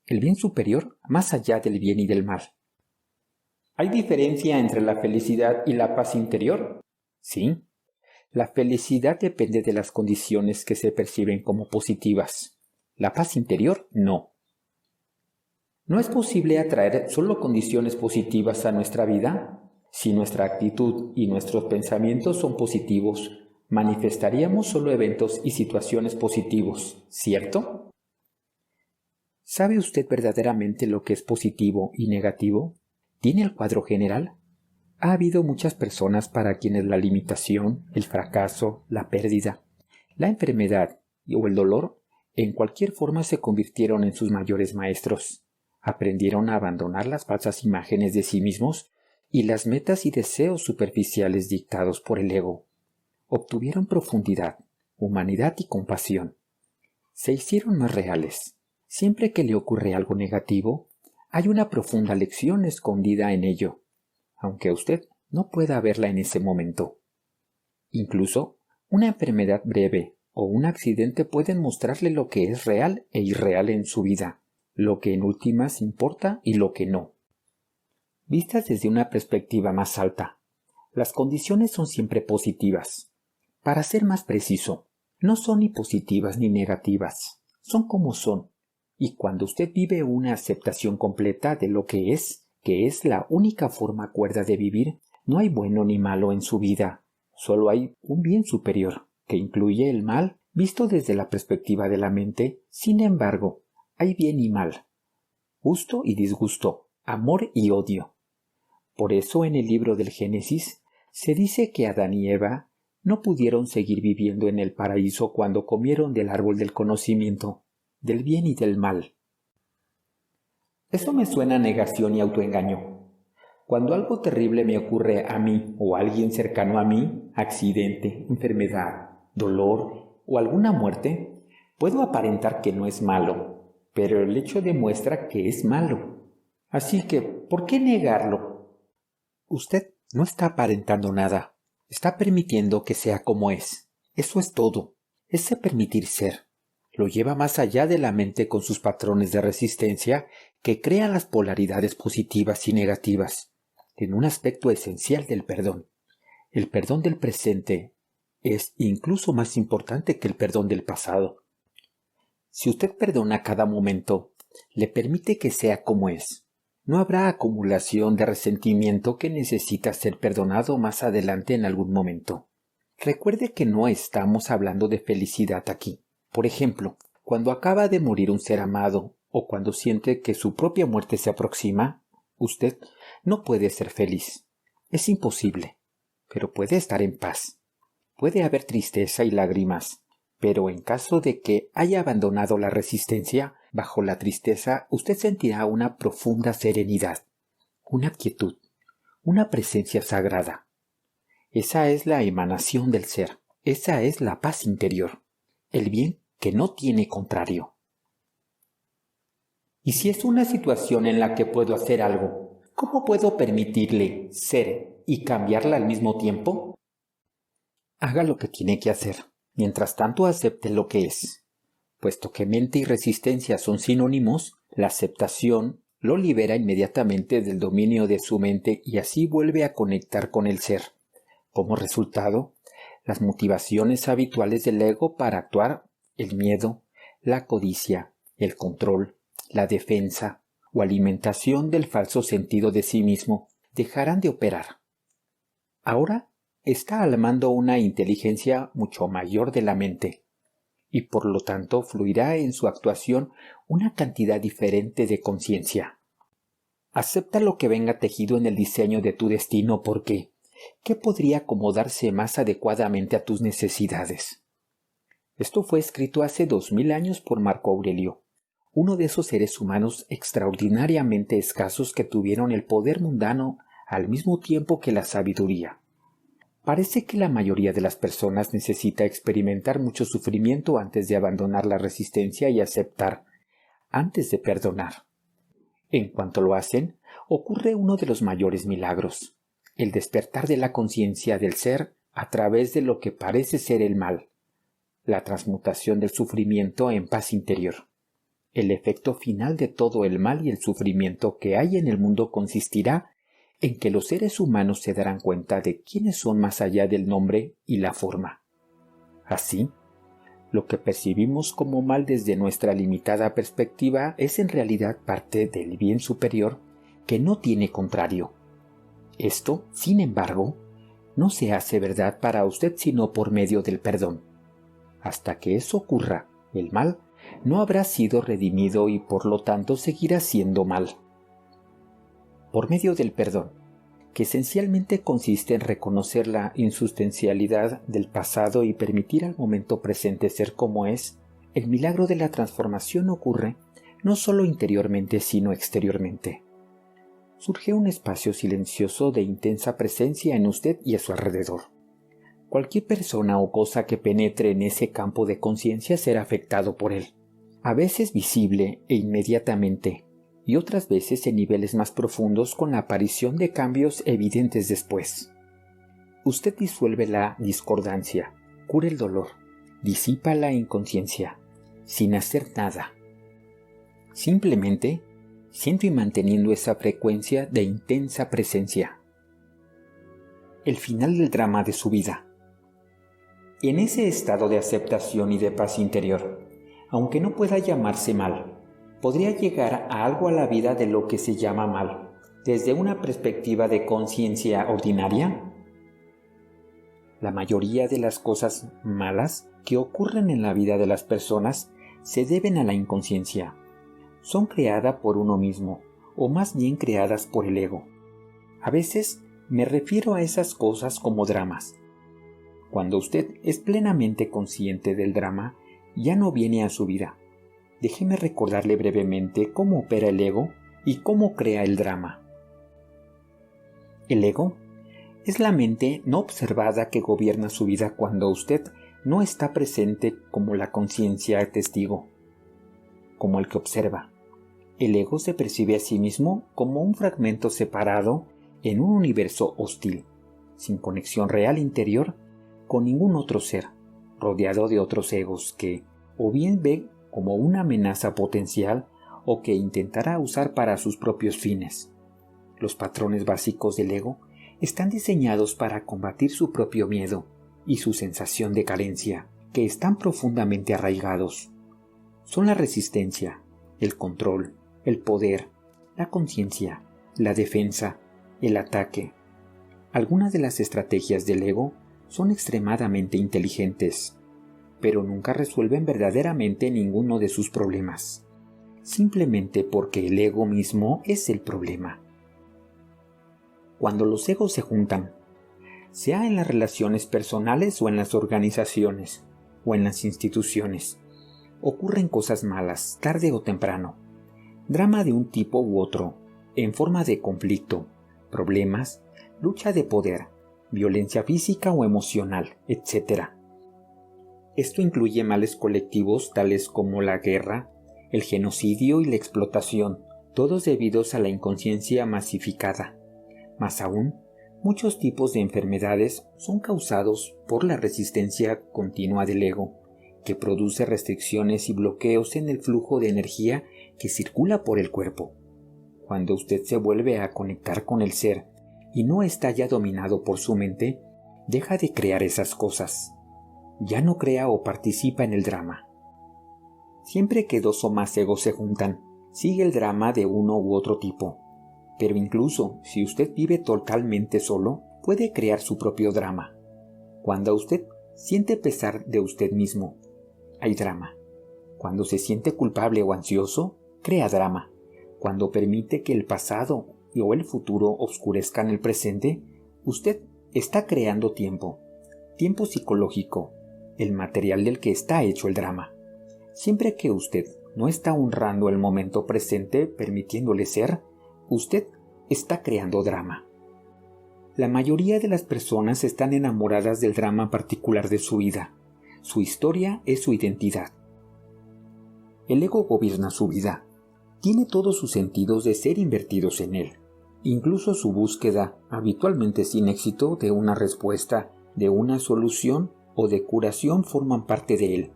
el bien superior más allá del bien y del mal. ¿Hay diferencia entre la felicidad y la paz interior? Sí. La felicidad depende de las condiciones que se perciben como positivas. La paz interior no. ¿No es posible atraer solo condiciones positivas a nuestra vida? Si nuestra actitud y nuestros pensamientos son positivos, manifestaríamos solo eventos y situaciones positivos, ¿cierto? ¿Sabe usted verdaderamente lo que es positivo y negativo? ¿Tiene el cuadro general? Ha habido muchas personas para quienes la limitación, el fracaso, la pérdida, la enfermedad o el dolor en cualquier forma se convirtieron en sus mayores maestros. Aprendieron a abandonar las falsas imágenes de sí mismos y las metas y deseos superficiales dictados por el ego. Obtuvieron profundidad, humanidad y compasión. Se hicieron más reales. Siempre que le ocurre algo negativo, hay una profunda lección escondida en ello, aunque usted no pueda verla en ese momento. Incluso, una enfermedad breve o un accidente pueden mostrarle lo que es real e irreal en su vida, lo que en últimas importa y lo que no. Vistas desde una perspectiva más alta, las condiciones son siempre positivas. Para ser más preciso, no son ni positivas ni negativas, son como son. Y cuando usted vive una aceptación completa de lo que es la única forma cuerda de vivir, no hay bueno ni malo en su vida, solo hay un bien superior, que incluye el mal visto desde la perspectiva de la mente. Sin embargo, hay bien y mal, gusto y disgusto, amor y odio. Por eso en el libro del Génesis se dice que Adán y Eva no pudieron seguir viviendo en el paraíso cuando comieron del árbol del conocimiento, del bien y del mal. Eso me suena a negación y autoengaño. Cuando algo terrible me ocurre a mí o a alguien cercano a mí, accidente, enfermedad, dolor o alguna muerte, puedo aparentar que no es malo, pero el hecho demuestra que es malo. Así que, ¿por qué negarlo? Usted no está aparentando nada. Está permitiendo que sea como es. Eso es todo. Ese permitir ser lo lleva más allá de la mente con sus patrones de resistencia que crean las polaridades positivas y negativas, en un aspecto esencial del perdón. El perdón del presente es incluso más importante que el perdón del pasado. Si usted perdona cada momento, le permite que sea como es. No habrá acumulación de resentimiento que necesita ser perdonado más adelante en algún momento. Recuerde que no estamos hablando de felicidad aquí. Por ejemplo, cuando acaba de morir un ser amado o cuando siente que su propia muerte se aproxima, usted no puede ser feliz. Es imposible, pero puede estar en paz. Puede haber tristeza y lágrimas, pero en caso de que haya abandonado la resistencia, bajo la tristeza usted sentirá una profunda serenidad, una quietud, una presencia sagrada. Esa es la emanación del ser, esa es la paz interior, el bien que no tiene contrario. Y si es una situación en la que puedo hacer algo, ¿cómo puedo permitirle ser y cambiarla al mismo tiempo? Haga lo que tiene que hacer. Mientras tanto, acepte lo que es. Puesto que mente y resistencia son sinónimos, la aceptación lo libera inmediatamente del dominio de su mente y así vuelve a conectar con el ser. Como resultado, las motivaciones habituales del ego para actuar, el miedo, la codicia, el control, la defensa o alimentación del falso sentido de sí mismo, dejarán de operar. Ahora está al mando una inteligencia mucho mayor de la mente, y por lo tanto fluirá en su actuación una cantidad diferente de conciencia. Acepta lo que venga tejido en el diseño de tu destino porque ¿qué podría acomodarse más adecuadamente a tus necesidades? Esto fue escrito hace 2000 años por Marco Aurelio, uno de esos seres humanos extraordinariamente escasos que tuvieron el poder mundano al mismo tiempo que la sabiduría. Parece que la mayoría de las personas necesita experimentar mucho sufrimiento antes de abandonar la resistencia y aceptar, antes de perdonar. En cuanto lo hacen, ocurre uno de los mayores milagros, el despertar de la conciencia del ser a través de lo que parece ser el mal, la transmutación del sufrimiento en paz interior. El efecto final de todo el mal y el sufrimiento que hay en el mundo consistirá en que los seres humanos se darán cuenta de quiénes son más allá del nombre y la forma. Así, lo que percibimos como mal desde nuestra limitada perspectiva es en realidad parte del bien superior que no tiene contrario. Esto, sin embargo, no se hace verdad para usted sino por medio del perdón. Hasta que eso ocurra, el mal no habrá sido redimido y por lo tanto seguirá siendo mal. Por medio del perdón, que esencialmente consiste en reconocer la insustancialidad del pasado y permitir al momento presente ser como es, el milagro de la transformación ocurre no solo interiormente sino exteriormente. Surge un espacio silencioso de intensa presencia en usted y a su alrededor. Cualquier persona o cosa que penetre en ese campo de conciencia será afectado por él, a veces visible e inmediatamente, y otras veces en niveles más profundos con la aparición de cambios evidentes después. Usted disuelve la discordancia, cura el dolor, disipa la inconsciencia, sin hacer nada. Simplemente siento y manteniendo esa frecuencia de intensa presencia. El final del drama de su vida. En ese estado de aceptación y de paz interior, aunque no pueda llamarse mal, podría llegar a algo a la vida de lo que se llama mal, desde una perspectiva de conciencia ordinaria. La mayoría de las cosas malas que ocurren en la vida de las personas se deben a la inconsciencia. Son creadas por uno mismo, o más bien creadas por el ego. A veces me refiero a esas cosas como dramas. Cuando usted es plenamente consciente del drama, ya no viene a su vida. Déjeme recordarle brevemente cómo opera el ego y cómo crea el drama. El ego es la mente no observada que gobierna su vida cuando usted no está presente como la conciencia testigo, como el que observa. El ego se percibe a sí mismo como un fragmento separado en un universo hostil, sin conexión real interior con ningún otro ser, rodeado de otros egos que o bien ve como una amenaza potencial o que intentará usar para sus propios fines. Los patrones básicos del ego están diseñados para combatir su propio miedo y su sensación de carencia, que están profundamente arraigados. Son la resistencia, el control, el poder, la conciencia, la defensa, el ataque. Algunas de las estrategias del ego son extremadamente inteligentes, pero nunca resuelven verdaderamente ninguno de sus problemas, simplemente porque el ego mismo es el problema. Cuando los egos se juntan, sea en las relaciones personales o en las organizaciones o en las instituciones, ocurren cosas malas tarde o temprano, drama de un tipo u otro, en forma de conflicto, problemas, lucha de poder, violencia física o emocional, etc. Esto incluye males colectivos tales como la guerra, el genocidio y la explotación, todos debidos a la inconsciencia masificada. Más aún, muchos tipos de enfermedades son causados por la resistencia continua del ego, que produce restricciones y bloqueos en el flujo de energía que circula por el cuerpo. Cuando usted se vuelve a conectar con el ser y no está ya dominado por su mente, deja de crear esas cosas. Ya no crea o participa en el drama. Siempre que dos o más egos se juntan, sigue el drama de uno u otro tipo. Pero incluso si usted vive totalmente solo, puede crear su propio drama. Cuando usted siente pesar de usted mismo, hay drama. Cuando se siente culpable o ansioso, crea drama. Cuando permite que el pasado o el futuro oscurezcan el presente, usted está creando tiempo psicológico, el material del que está hecho el drama. Siempre que usted no está honrando el momento presente, permitiéndole ser, usted está creando drama. La mayoría de las personas están enamoradas del drama particular de su vida. Su historia es su identidad. El ego gobierna su vida. Tiene todos sus sentidos de ser invertidos en él. Incluso su búsqueda, habitualmente sin éxito, de una respuesta, de una solución o de curación forman parte de él.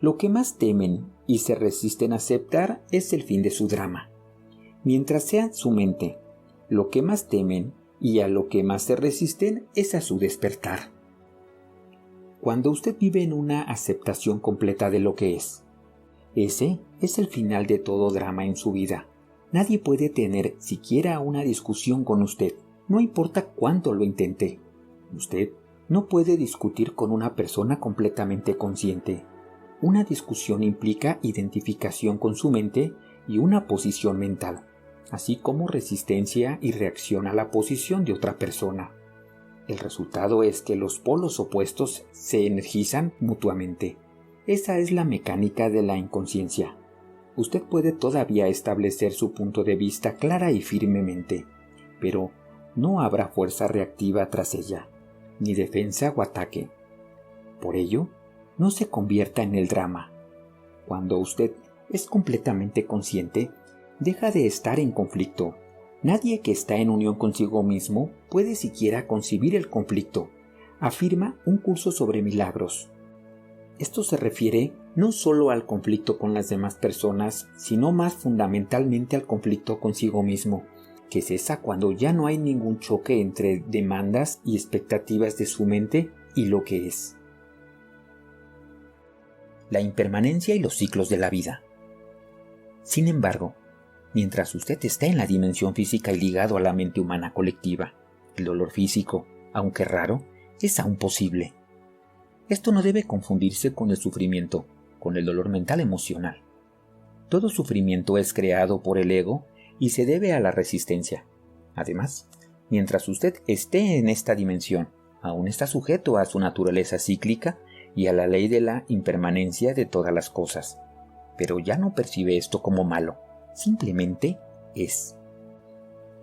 Lo que más temen y se resisten a aceptar es el fin de su drama. Mientras sea su mente, lo que más temen y a lo que más se resisten es a su despertar. Cuando usted vive en una aceptación completa de lo que es, ese es el final de todo drama en su vida. Nadie puede tener siquiera una discusión con usted, no importa cuánto lo intente. Usted no puede discutir con una persona completamente consciente. Una discusión implica identificación con su mente y una posición mental, así como resistencia y reacción a la posición de otra persona. El resultado es que los polos opuestos se energizan mutuamente. Esa es la mecánica de la inconsciencia. Usted puede todavía establecer su punto de vista clara y firmemente, pero no habrá fuerza reactiva tras ella, ni defensa o ataque. Por ello, no se convierta en el drama. Cuando usted es completamente consciente, deja de estar en conflicto. Nadie que está en unión consigo mismo puede siquiera concebir el conflicto, afirma un curso sobre milagros. Esto se refiere no solo al conflicto con las demás personas, sino más fundamentalmente al conflicto consigo mismo, que cesa cuando ya no hay ningún choque entre demandas y expectativas de su mente y lo que es. La impermanencia y los ciclos de la vida. Sin embargo, mientras usted está en la dimensión física y ligado a la mente humana colectiva, el dolor físico, aunque raro, es aún posible. Esto no debe confundirse con el sufrimiento, con el dolor mental emocional. Todo sufrimiento es creado por el ego y se debe a la resistencia. Además, mientras usted esté en esta dimensión, aún está sujeto a su naturaleza cíclica y a la ley de la impermanencia de todas las cosas. Pero ya no percibe esto como malo, simplemente es.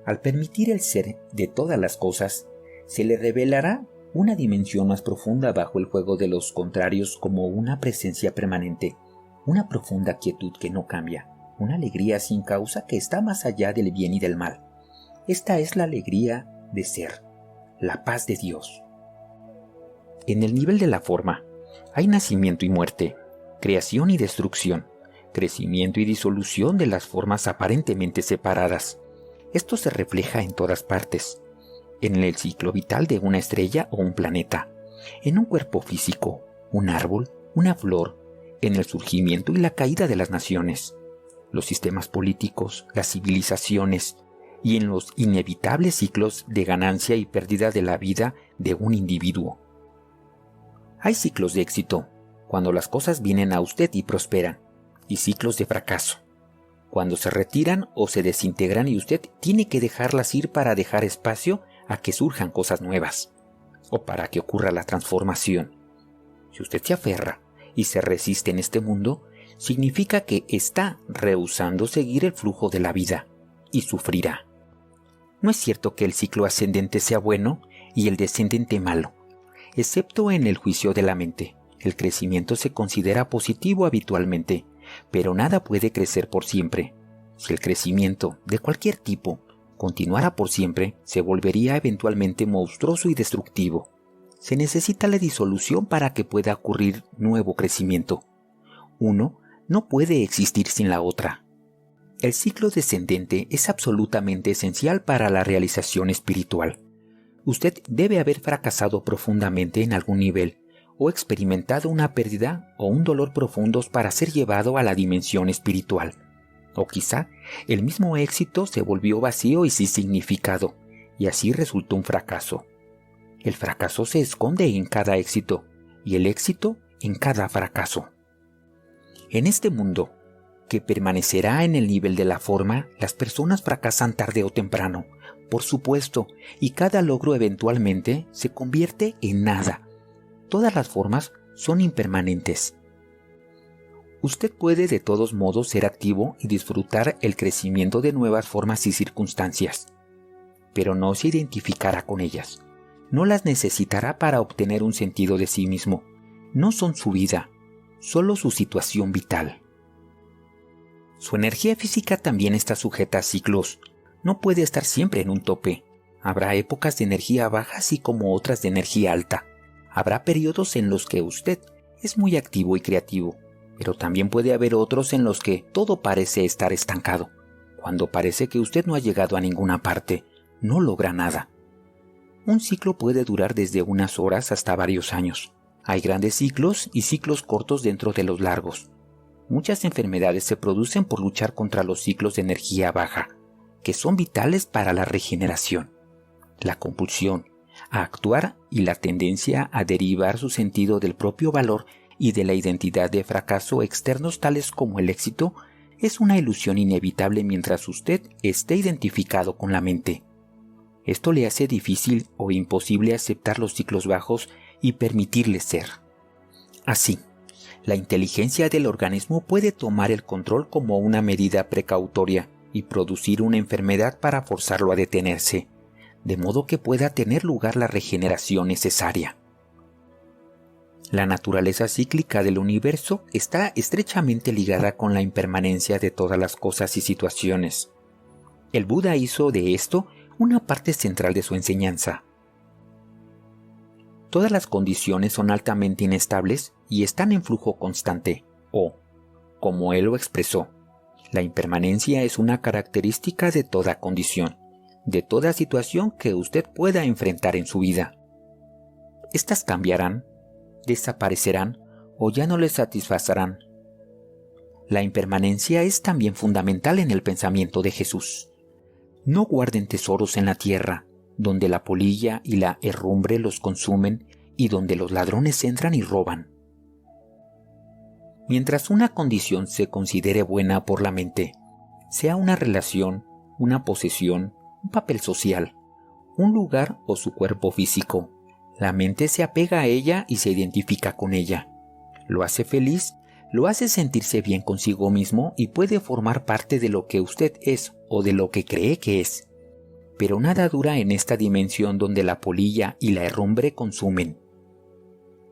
Al permitir el ser de todas las cosas, se le revelará una dimensión más profunda bajo el juego de los contrarios como una presencia permanente, una profunda quietud que no cambia, una alegría sin causa que está más allá del bien y del mal. Esta es la alegría de ser, la paz de Dios. En el nivel de la forma, hay nacimiento y muerte, creación y destrucción, crecimiento y disolución de las formas aparentemente separadas. Esto se refleja en todas partes, en el ciclo vital de una estrella o un planeta, en un cuerpo físico, un árbol, una flor, en el surgimiento y la caída de las naciones, los sistemas políticos, las civilizaciones, y en los inevitables ciclos de ganancia y pérdida de la vida de un individuo. Hay ciclos de éxito, cuando las cosas vienen a usted y prosperan, y ciclos de fracaso, cuando se retiran o se desintegran y usted tiene que dejarlas ir para dejar espacio a que surjan cosas nuevas, o para que ocurra la transformación. Si usted se aferra y se resiste en este mundo, significa que está rehusando seguir el flujo de la vida, y sufrirá. No es cierto que el ciclo ascendente sea bueno y el descendente malo, excepto en el juicio de la mente. El crecimiento se considera positivo habitualmente, pero nada puede crecer por siempre. Si el crecimiento, de cualquier tipo, continuara por siempre, se volvería eventualmente monstruoso y destructivo. Se necesita la disolución para que pueda ocurrir nuevo crecimiento. Uno no puede existir sin la otra. El ciclo descendente es absolutamente esencial para la realización espiritual. Usted debe haber fracasado profundamente en algún nivel, o experimentado una pérdida o un dolor profundos para ser llevado a la dimensión espiritual. O quizá el mismo éxito se volvió vacío y sin significado, y así resultó un fracaso. El fracaso se esconde en cada éxito, y el éxito en cada fracaso. En este mundo, que permanecerá en el nivel de la forma, las personas fracasan tarde o temprano, por supuesto, y cada logro eventualmente se convierte en nada. Todas las formas son impermanentes. Usted puede de todos modos ser activo y disfrutar el crecimiento de nuevas formas y circunstancias, pero no se identificará con ellas. No las necesitará para obtener un sentido de sí mismo. No son su vida, solo su situación vital. Su energía física también está sujeta a ciclos. No puede estar siempre en un tope. Habrá épocas de energía baja así como otras de energía alta. Habrá periodos en los que usted es muy activo y creativo, Pero también puede haber otros en los que todo parece estar estancado, cuando parece que usted no ha llegado a ninguna parte, no logra nada. Un ciclo puede durar desde unas horas hasta varios años. Hay grandes ciclos y ciclos cortos dentro de los largos. Muchas enfermedades se producen por luchar contra los ciclos de energía baja, que son vitales para la regeneración. La compulsión a actuar y la tendencia a derivar su sentido del propio valor y de la identidad de fracaso externos tales como el éxito es una ilusión inevitable mientras usted esté identificado con la mente. Esto le hace difícil o imposible aceptar los ciclos bajos y permitirles ser. Así, la inteligencia del organismo puede tomar el control como una medida precautoria y producir una enfermedad para forzarlo a detenerse, de modo que pueda tener lugar la regeneración necesaria. La naturaleza cíclica del universo está estrechamente ligada con la impermanencia de todas las cosas y situaciones. El Buda hizo de esto una parte central de su enseñanza. Todas las condiciones son altamente inestables y están en flujo constante, o, como él lo expresó, la impermanencia es una característica de toda condición, de toda situación que usted pueda enfrentar en su vida. Estas cambiarán, desaparecerán o ya no le satisfacerán. La impermanencia es también fundamental en el pensamiento de Jesús. No guarden tesoros en la tierra, donde la polilla y la herrumbre los consumen y donde los ladrones entran y roban. Mientras una condición se considere buena por la mente, sea una relación, una posesión, un papel social, un lugar o su cuerpo físico, la mente se apega a ella y se identifica con ella. Lo hace feliz, lo hace sentirse bien consigo mismo y puede formar parte de lo que usted es o de lo que cree que es. Pero nada dura en esta dimensión donde la polilla y la herrumbre consumen.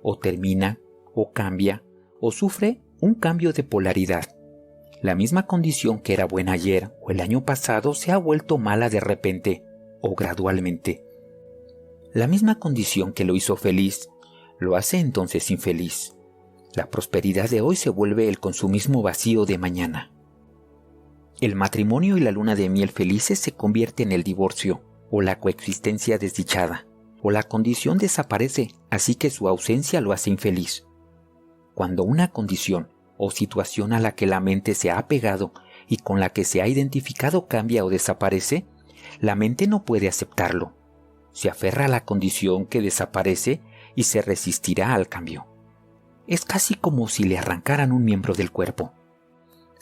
O termina, o cambia, o sufre un cambio de polaridad. La misma condición que era buena ayer o el año pasado se ha vuelto mala de repente o gradualmente. La misma condición que lo hizo feliz, lo hace entonces infeliz. La prosperidad de hoy se vuelve el consumismo vacío de mañana. El matrimonio y la luna de miel felices se convierte en el divorcio, o la coexistencia desdichada, o la condición desaparece, así que su ausencia lo hace infeliz. Cuando una condición o situación a la que la mente se ha apegado y con la que se ha identificado cambia o desaparece, la mente no puede aceptarlo. Se aferra a la condición que desaparece y se resistirá al cambio. Es casi como si le arrancaran un miembro del cuerpo.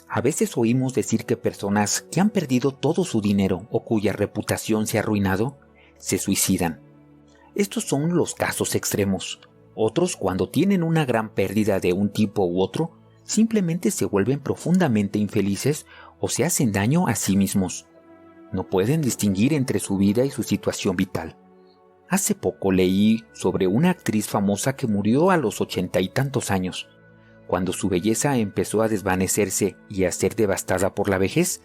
A veces oímos decir que personas que han perdido todo su dinero o cuya reputación se ha arruinado, se suicidan. Estos son los casos extremos. Otros, cuando tienen una gran pérdida de un tipo u otro, simplemente se vuelven profundamente infelices o se hacen daño a sí mismos. No pueden distinguir entre su vida y su situación vital. Hace poco leí sobre una actriz famosa que murió a los 80 y tantos años. Cuando su belleza empezó a desvanecerse y a ser devastada por la vejez,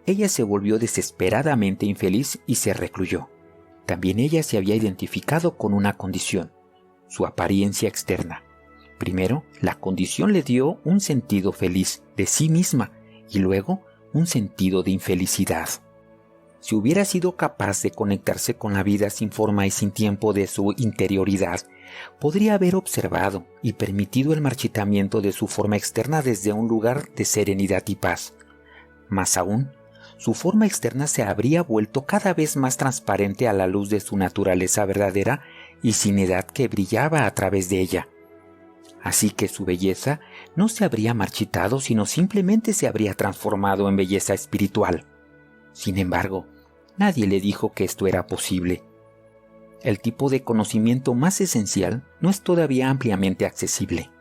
ella se volvió desesperadamente infeliz y se recluyó. También ella se había identificado con una condición, su apariencia externa. Primero, la condición le dio un sentido feliz de sí misma y luego un sentido de infelicidad. Si hubiera sido capaz de conectarse con la vida sin forma y sin tiempo de su interioridad, podría haber observado y permitido el marchitamiento de su forma externa desde un lugar de serenidad y paz. Más aún, su forma externa se habría vuelto cada vez más transparente a la luz de su naturaleza verdadera y sin edad que brillaba a través de ella. Así que su belleza no se habría marchitado, sino simplemente se habría transformado en belleza espiritual. Sin embargo, nadie le dijo que esto era posible. El tipo de conocimiento más esencial no es todavía ampliamente accesible.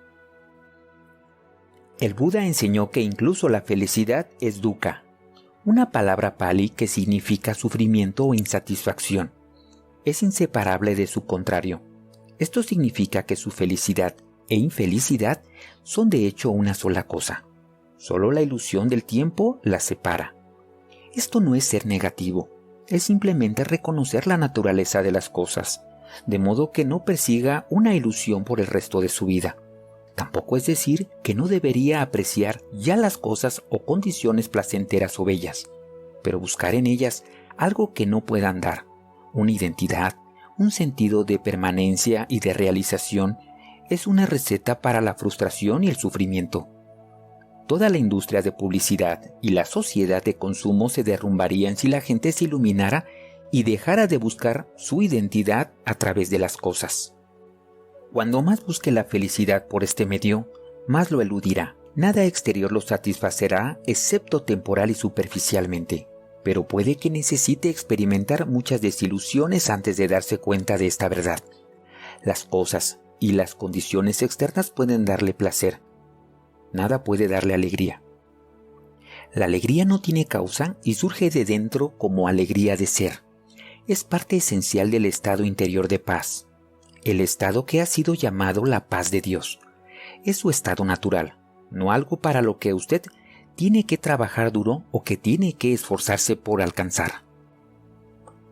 El Buda enseñó que incluso la felicidad es dukkha, una palabra pali que significa sufrimiento o insatisfacción. Es inseparable de su contrario. Esto significa que su felicidad e infelicidad son de hecho una sola cosa. Solo la ilusión del tiempo las separa. Esto no es ser negativo, es simplemente reconocer la naturaleza de las cosas, de modo que no persiga una ilusión por el resto de su vida. Tampoco es decir que no debería apreciar ya las cosas o condiciones placenteras o bellas, pero buscar en ellas algo que no puedan dar, una identidad, un sentido de permanencia y de realización, es una receta para la frustración y el sufrimiento. Toda la industria de publicidad y la sociedad de consumo se derrumbarían si la gente se iluminara y dejara de buscar su identidad a través de las cosas. Cuando más busque la felicidad por este medio, más lo eludirá. Nada exterior lo satisfacerá excepto temporal y superficialmente, pero puede que necesite experimentar muchas desilusiones antes de darse cuenta de esta verdad. Las cosas y las condiciones externas pueden darle placer. Nada puede darle alegría. La alegría no tiene causa y surge de dentro como alegría de ser. Es parte esencial del estado interior de paz, el estado que ha sido llamado la paz de Dios. Es su estado natural, no algo para lo que usted tiene que trabajar duro o que tiene que esforzarse por alcanzar.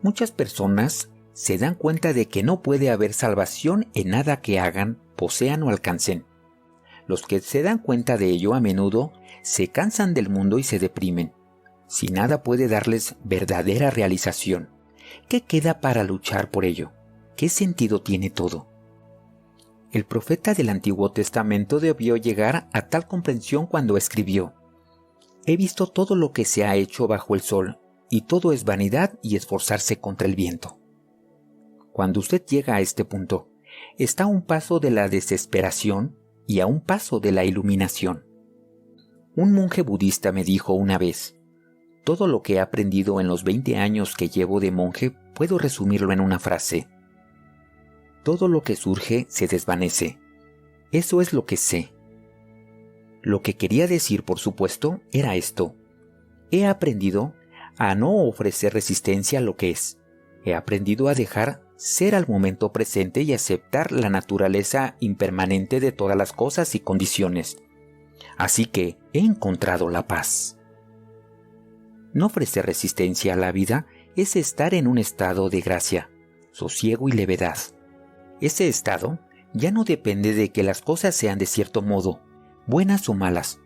Muchas personas se dan cuenta de que no puede haber salvación en nada que hagan, posean o alcancen. Los que se dan cuenta de ello a menudo se cansan del mundo y se deprimen. Si nada puede darles verdadera realización, ¿qué queda para luchar por ello? ¿Qué sentido tiene todo? El profeta del Antiguo Testamento debió llegar a tal comprensión cuando escribió: «He visto todo lo que se ha hecho bajo el sol, y todo es vanidad y esforzarse contra el viento». Cuando usted llega a este punto, está a un paso de la desesperación y a un paso de la iluminación. Un monje budista me dijo una vez: «Todo lo que he aprendido en los 20 años que llevo de monje puedo resumirlo en una frase: todo lo que surge se desvanece. Eso es lo que sé». Lo que quería decir, por supuesto, era esto: he aprendido a no ofrecer resistencia a lo que es. He aprendido a dejar ser al momento presente y aceptar la naturaleza impermanente de todas las cosas y condiciones. Así que he encontrado la paz. No ofrecer resistencia a la vida es estar en un estado de gracia, sosiego y levedad. Ese estado ya no depende de que las cosas sean de cierto modo, buenas o malas.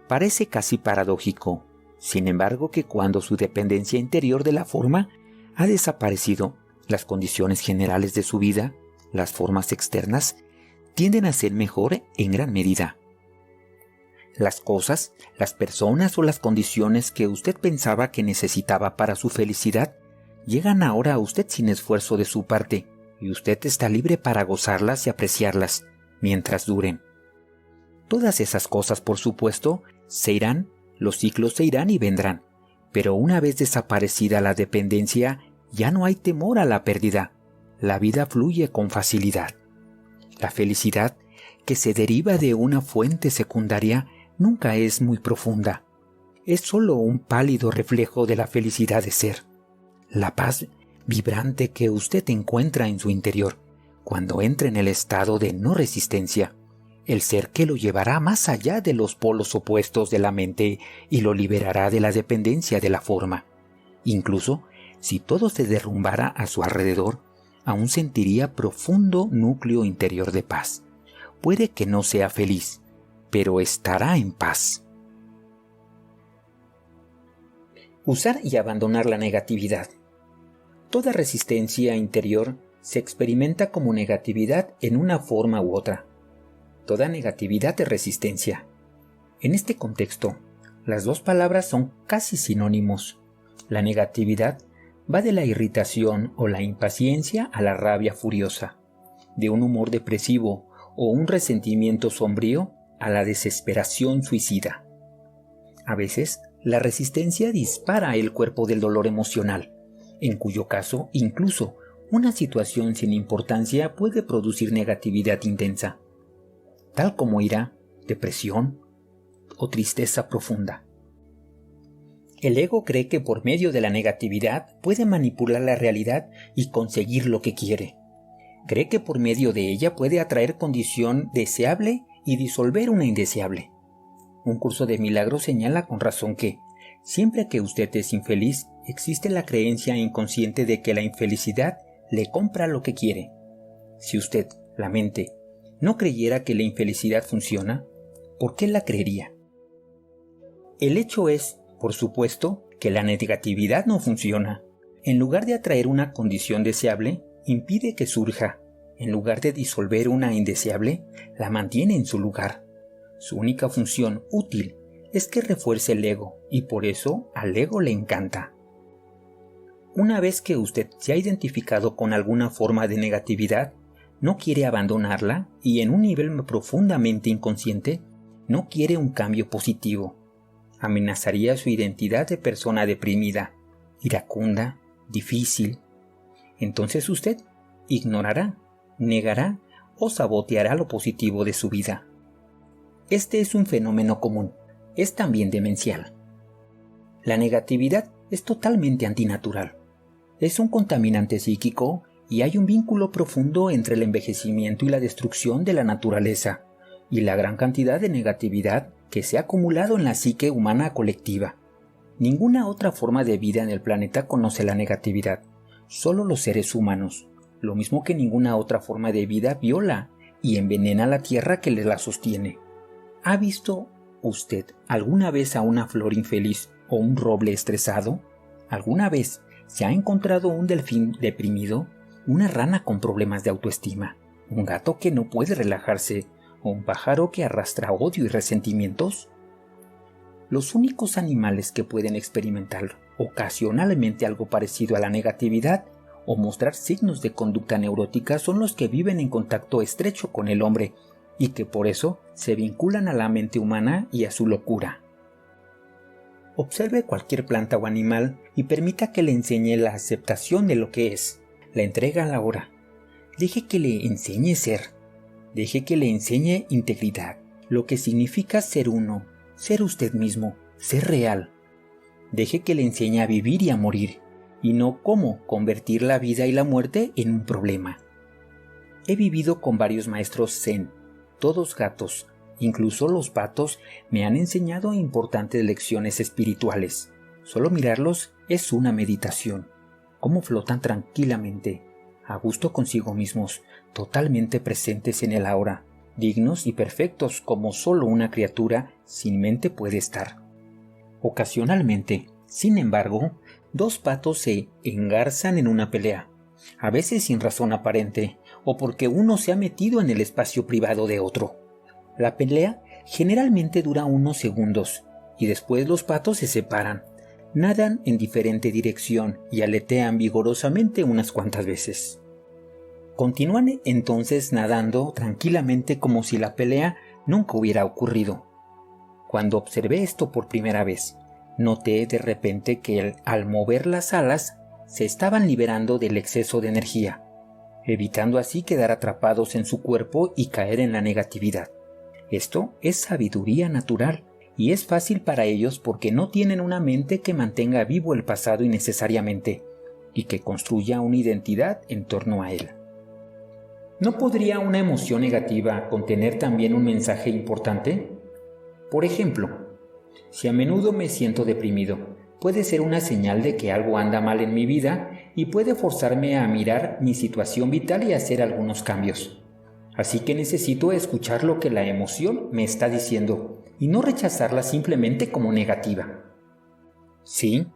Parece casi paradójico, sin embargo, que cuando su dependencia interior de la forma ha desaparecido, las condiciones generales de su vida, las formas externas, tienden a ser mejor en gran medida. Las cosas, las personas o las condiciones que usted pensaba que necesitaba para su felicidad, llegan ahora a usted sin esfuerzo de su parte, y usted está libre para gozarlas y apreciarlas, mientras duren. Todas esas cosas, por supuesto, se irán, los ciclos se irán y vendrán, pero una vez desaparecida la dependencia, ya no hay temor a la pérdida. La vida fluye con facilidad. La felicidad, que se deriva de una fuente secundaria, nunca es muy profunda. Es solo un pálido reflejo de la felicidad de ser. La paz vibrante que usted encuentra en su interior cuando entra en el estado de no resistencia, el ser que lo llevará más allá de los polos opuestos de la mente y lo liberará de la dependencia de la forma. Incluso si todo se derrumbara a su alrededor, aún sentiría profundo núcleo interior de paz. Puede que no sea feliz, pero estará en paz. Usar y abandonar la negatividad. Toda resistencia interior se experimenta como negatividad en una forma u otra. Toda negatividad es resistencia. En este contexto, las dos palabras son casi sinónimos. La negatividad va de la irritación o la impaciencia a la rabia furiosa, de un humor depresivo o un resentimiento sombrío a la desesperación suicida. A veces, la resistencia dispara el cuerpo del dolor emocional, en cuyo caso, incluso, una situación sin importancia puede producir negatividad intensa, tal como ira, depresión o tristeza profunda. El ego cree que por medio de la negatividad puede manipular la realidad y conseguir lo que quiere. Cree que por medio de ella puede atraer condición deseable y disolver una indeseable. Un curso de milagros señala con razón que, siempre que usted es infeliz, existe la creencia inconsciente de que la infelicidad le compra lo que quiere. Si usted, la mente, no creyera que la infelicidad funciona, ¿por qué la creería? El hecho es, por supuesto, que la negatividad no funciona. En lugar de atraer una condición deseable, impide que surja. En lugar de disolver una indeseable, la mantiene en su lugar. Su única función útil es que refuerce el ego, y por eso al ego le encanta. Una vez que usted se ha identificado con alguna forma de negatividad, no quiere abandonarla y en un nivel profundamente inconsciente, no quiere un cambio positivo. Amenazaría su identidad de persona deprimida, iracunda, difícil. Entonces usted ignorará, negará o saboteará lo positivo de su vida. Este es un fenómeno común, es también demencial. La negatividad es totalmente antinatural. Es un contaminante psíquico y hay un vínculo profundo entre el envejecimiento y la destrucción de la naturaleza y la gran cantidad de negatividad que se ha acumulado en la psique humana colectiva. Ninguna otra forma de vida en el planeta conoce la negatividad, solo los seres humanos, lo mismo que ninguna otra forma de vida viola y envenena la tierra que la sostiene. ¿Ha visto usted alguna vez a una flor infeliz o un roble estresado? ¿Alguna vez se ha encontrado un delfín deprimido, una rana con problemas de autoestima, un gato que no puede relajarse o un pájaro que arrastra odio y resentimientos? Los únicos animales que pueden experimentar ocasionalmente algo parecido a la negatividad o mostrar signos de conducta neurótica son los que viven en contacto estrecho con el hombre y que por eso se vinculan a la mente humana y a su locura. Observe cualquier planta o animal y permita que le enseñe la aceptación de lo que es, la entrega a la hora. Deje que le enseñe ser, deje que le enseñe integridad, lo que significa ser uno, ser usted mismo, ser real. Deje que le enseñe a vivir y a morir, y no cómo convertir la vida y la muerte en un problema. He vivido con varios maestros zen, todos gatos, incluso los patos me han enseñado importantes lecciones espirituales. Solo mirarlos es una meditación. Cómo flotan tranquilamente, a gusto consigo mismos, totalmente presentes en el ahora, dignos y perfectos como solo una criatura sin mente puede estar. Ocasionalmente, sin embargo, dos patos se engarzan en una pelea, a veces sin razón aparente, o porque uno se ha metido en el espacio privado de otro. La pelea generalmente dura unos segundos, y después los patos se separan, nadan en diferente dirección y aletean vigorosamente unas cuantas veces. Continúan entonces nadando tranquilamente como si la pelea nunca hubiera ocurrido. Cuando observé esto por primera vez, noté de repente que al mover las alas se estaban liberando del exceso de energía, evitando así quedar atrapados en su cuerpo y caer en la negatividad. Esto es sabiduría natural y es fácil para ellos porque no tienen una mente que mantenga vivo el pasado innecesariamente y que construya una identidad en torno a él. ¿No podría una emoción negativa contener también un mensaje importante? Por ejemplo, si a menudo me siento deprimido, puede ser una señal de que algo anda mal en mi vida y puede forzarme a mirar mi situación vital y hacer algunos cambios. Así que necesito escuchar lo que la emoción me está diciendo y no rechazarla simplemente como negativa. Sí,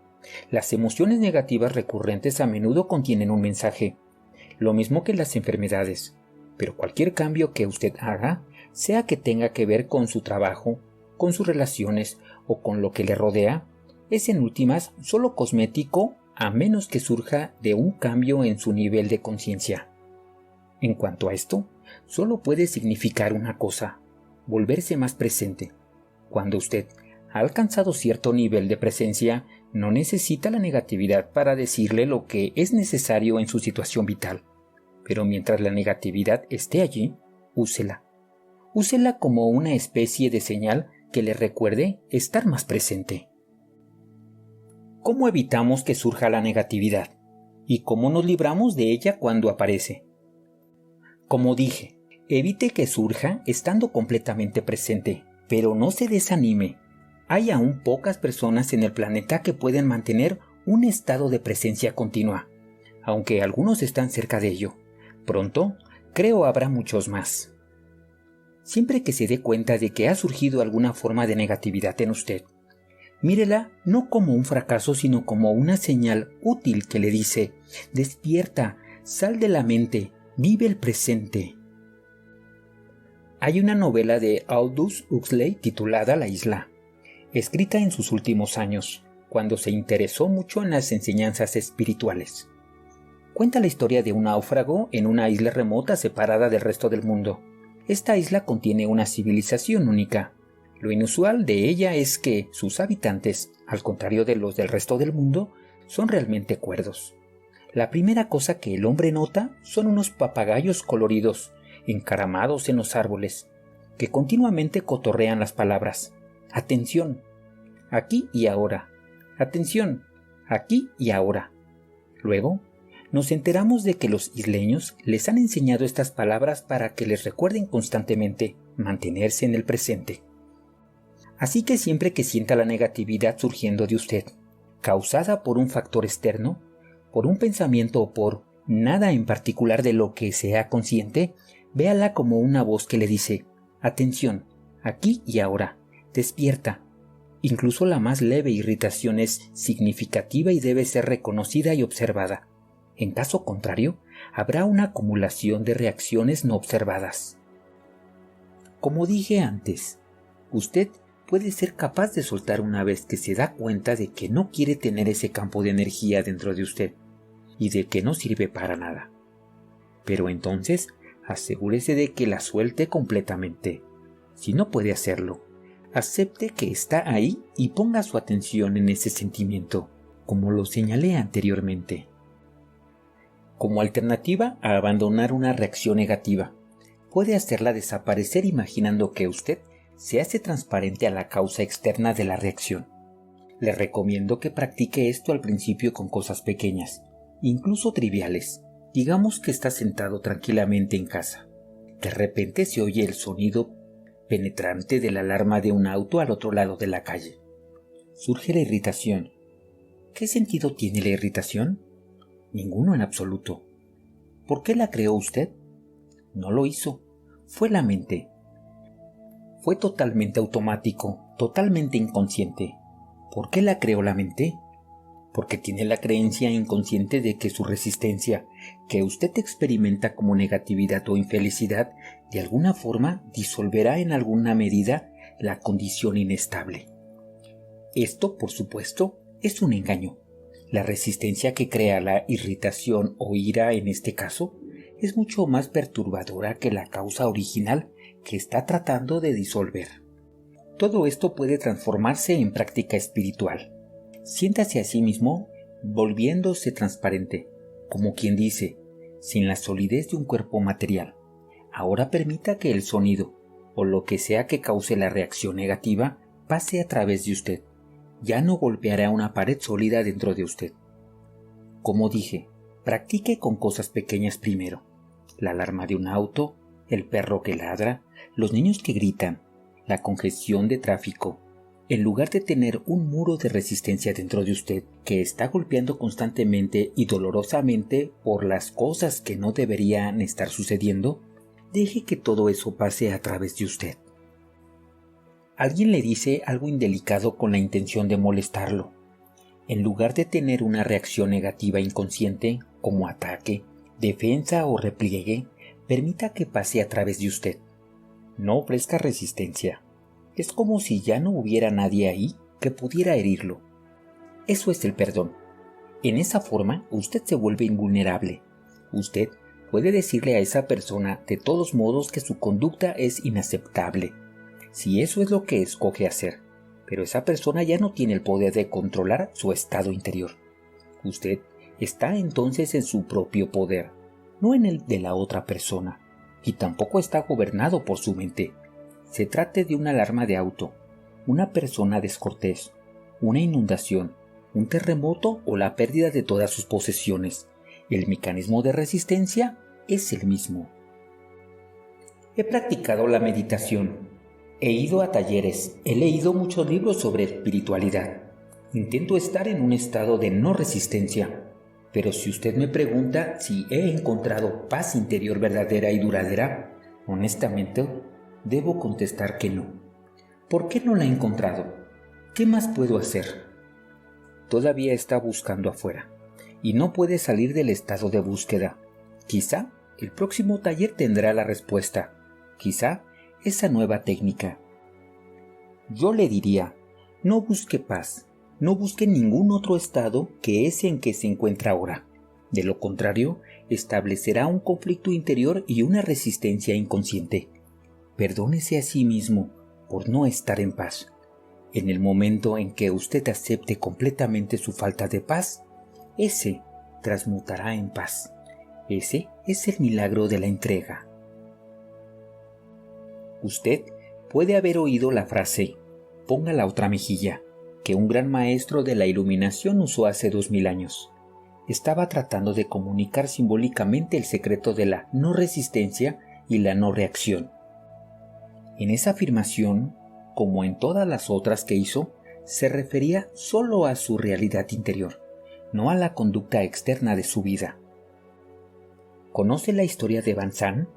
las emociones negativas recurrentes a menudo contienen un mensaje, lo mismo que las enfermedades, pero cualquier cambio que usted haga, sea que tenga que ver con su trabajo, con sus relaciones o con lo que le rodea, es en últimas solo cosmético a menos que surja de un cambio en su nivel de conciencia. En cuanto a esto, solo puede significar una cosa: volverse más presente. Cuando usted ha alcanzado cierto nivel de presencia, no necesita la negatividad para decirle lo que es necesario en su situación vital. Pero mientras la negatividad esté allí, úsela. Úsela como una especie de señal que le recuerde estar más presente. ¿Cómo evitamos que surja la negatividad? ¿Y cómo nos libramos de ella cuando aparece? Como dije, evite que surja estando completamente presente, pero no se desanime. Hay aún pocas personas en el planeta que pueden mantener un estado de presencia continua, aunque algunos están cerca de ello. Pronto, creo habrá muchos más. Siempre que se dé cuenta de que ha surgido alguna forma de negatividad en usted, mírela no como un fracaso, sino como una señal útil que le dice: despierta, sal de la mente, vive el presente. Hay una novela de Aldous Huxley titulada La isla, escrita en sus últimos años, cuando se interesó mucho en las enseñanzas espirituales. Cuenta la historia de un náufrago en una isla remota separada del resto del mundo. Esta isla contiene una civilización única. Lo inusual de ella es que sus habitantes, al contrario de los del resto del mundo, son realmente cuerdos. La primera cosa que el hombre nota son unos papagayos coloridos, encaramados en los árboles, que continuamente cotorrean las palabras: atención, aquí y ahora, atención, aquí y ahora. Luego, nos enteramos de que los isleños les han enseñado estas palabras para que les recuerden constantemente mantenerse en el presente. Así que siempre que sienta la negatividad surgiendo de usted, causada por un factor externo, por un pensamiento o por nada en particular de lo que sea consciente, véala como una voz que le dice: atención, aquí y ahora, despierta. Incluso la más leve irritación es significativa y debe ser reconocida y observada. En caso contrario, habrá una acumulación de reacciones no observadas. Como dije antes, usted puede ser capaz de soltar una vez que se da cuenta de que no quiere tener ese campo de energía dentro de usted y de que no sirve para nada. Pero entonces, asegúrese de que la suelte completamente. Si no puede hacerlo, acepte que está ahí y ponga su atención en ese sentimiento, como lo señalé anteriormente. Como alternativa a abandonar una reacción negativa, puede hacerla desaparecer imaginando que usted se hace transparente a la causa externa de la reacción. Le recomiendo que practique esto al principio con cosas pequeñas, incluso triviales. Digamos que está sentado tranquilamente en casa. De repente se oye el sonido penetrante de la alarma de un auto al otro lado de la calle. Surge la irritación. ¿Qué sentido tiene la irritación? Ninguno en absoluto. ¿Por qué la creó usted? No lo hizo. Fue la mente. Fue totalmente automático, totalmente inconsciente. ¿Por qué la creó la mente? Porque tiene la creencia inconsciente de que su resistencia, que usted experimenta como negatividad o infelicidad, de alguna forma disolverá en alguna medida la condición inestable. Esto, por supuesto, es un engaño. La resistencia que crea la irritación o ira en este caso es mucho más perturbadora que la causa original que está tratando de disolver. Todo esto puede transformarse en práctica espiritual. Siéntase a sí mismo volviéndose transparente, como quien dice, sin la solidez de un cuerpo material. Ahora permita que el sonido, o lo que sea que cause la reacción negativa, pase a través de usted. Ya no golpeará una pared sólida dentro de usted. Como dije, practique con cosas pequeñas primero. La alarma de un auto, el perro que ladra, los niños que gritan, la congestión de tráfico. En lugar de tener un muro de resistencia dentro de usted que está golpeando constantemente y dolorosamente por las cosas que no deberían estar sucediendo, deje que todo eso pase a través de usted. Alguien le dice algo indelicado con la intención de molestarlo. En lugar de tener una reacción negativa inconsciente, como ataque, defensa o repliegue, permita que pase a través de usted. No ofrezca resistencia. Es como si ya no hubiera nadie ahí que pudiera herirlo. Eso es el perdón. En esa forma, usted se vuelve invulnerable. Usted puede decirle a esa persona de todos modos que su conducta es inaceptable, si eso es lo que escoge hacer, pero esa persona ya no tiene el poder de controlar su estado interior. Usted está entonces en su propio poder, no en el de la otra persona, y tampoco está gobernado por su mente. Se trate de una alarma de auto, una persona descortés, una inundación, un terremoto o la pérdida de todas sus posesiones. El mecanismo de resistencia es el mismo. He practicado la meditación. He ido a talleres, he leído muchos libros sobre espiritualidad. Intento estar en un estado de no resistencia. Pero si usted me pregunta si he encontrado paz interior verdadera y duradera, honestamente, Debo contestar que no. ¿Por qué no la he encontrado? ¿Qué más puedo hacer? Todavía está buscando afuera y no puede salir del estado de búsqueda. Quizá el próximo taller tendrá la respuesta. Quizá esa nueva técnica. Yo le diría, no busque paz, no busque ningún otro estado que ese en que se encuentra ahora. De lo contrario, establecerá un conflicto interior y una resistencia inconsciente. Perdónese a sí mismo por no estar en paz. En el momento en que usted acepte completamente su falta de paz, ese transmutará en paz. Ese es el milagro de la entrega. Usted puede haber oído la frase, ponga la otra mejilla, que un gran maestro de la iluminación usó hace 2000 años. Estaba tratando de comunicar simbólicamente el secreto de la no resistencia y la no reacción. En esa afirmación, como en todas las otras que hizo, se refería solo a su realidad interior, no a la conducta externa de su vida. ¿Conoce la historia de Banzan?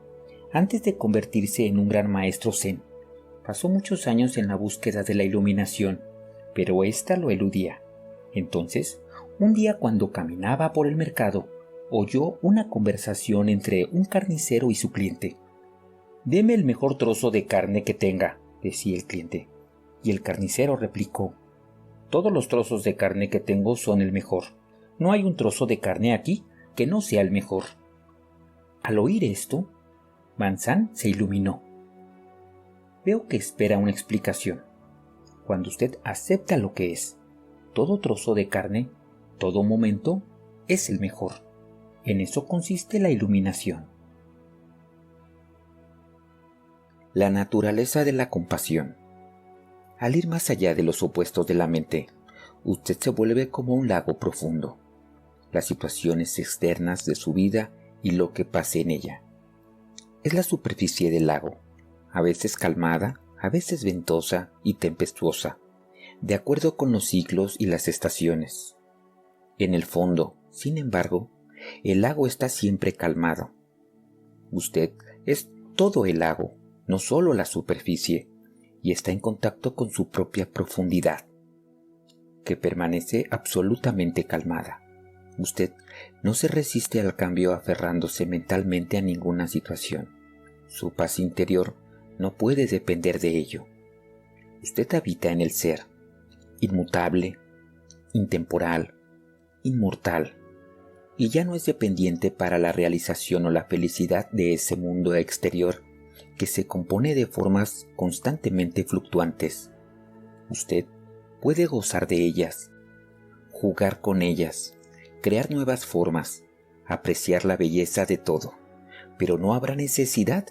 Antes de convertirse en un gran maestro zen, pasó muchos años en la búsqueda de la iluminación, pero ésta lo eludía. Entonces, un día cuando caminaba por el mercado, oyó una conversación entre un carnicero y su cliente. «Deme el mejor trozo de carne que tenga», decía el cliente. Y el carnicero replicó, «Todos los trozos de carne que tengo son el mejor. No hay un trozo de carne aquí que no sea el mejor». Al oír esto, Banzan se iluminó. Veo que espera una explicación. Cuando usted acepta lo que es, todo trozo de carne, todo momento, es el mejor. En eso consiste la iluminación. La naturaleza de la compasión. Al ir más allá de los opuestos de la mente, usted se vuelve como un lago profundo. Las situaciones externas de su vida y lo que pase en ella. Es la superficie del lago, a veces calmada, a veces ventosa y tempestuosa, de acuerdo con los ciclos y las estaciones. En el fondo, sin embargo, el lago está siempre calmado. Usted es todo el lago, no solo la superficie, y está en contacto con su propia profundidad, que permanece absolutamente calmada. Usted no se resiste al cambio aferrándose mentalmente a ninguna situación. Su paz interior no puede depender de ello. Usted habita en el ser, inmutable, intemporal, inmortal, y ya no es dependiente para la realización o la felicidad de ese mundo exterior que se compone de formas constantemente fluctuantes. Usted puede gozar de ellas, jugar con ellas, crear nuevas formas, apreciar la belleza de todo, pero no habrá necesidad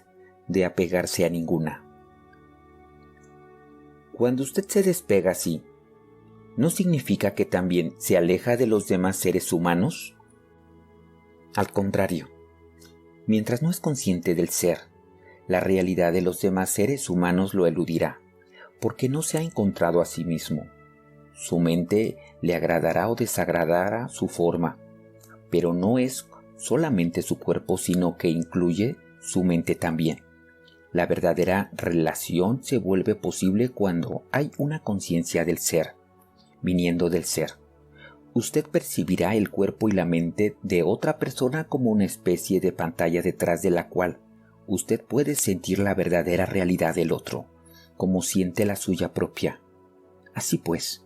de apegarse a ninguna. Cuando usted se despega así, ¿no significa que también se aleja de los demás seres humanos? Al contrario, mientras no es consciente del ser, la realidad de los demás seres humanos lo eludirá, porque no se ha encontrado a sí mismo. Su mente le agradará o desagradará su forma, pero no es solamente su cuerpo, sino que incluye su mente también. La verdadera relación se vuelve posible cuando hay una conciencia del ser, viniendo del ser. Usted percibirá el cuerpo y la mente de otra persona como una especie de pantalla detrás de la cual usted puede sentir la verdadera realidad del otro, como siente la suya propia. Así pues,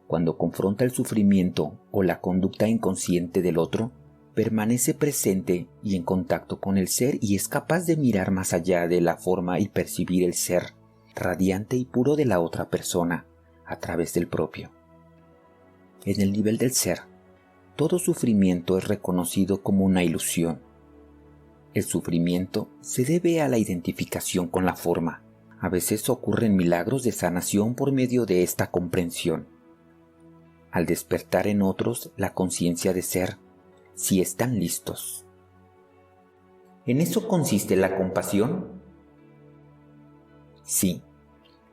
cuando confronta el sufrimiento o la conducta inconsciente del otro, permanece presente y en contacto con el ser y es capaz de mirar más allá de la forma y percibir el ser radiante y puro de la otra persona a través del propio. En el nivel del ser, todo sufrimiento es reconocido como una ilusión. El sufrimiento se debe a la identificación con la forma. A veces ocurren milagros de sanación por medio de esta comprensión. Al despertar en otros la conciencia de ser, si están listos. ¿En eso consiste la compasión? Sí,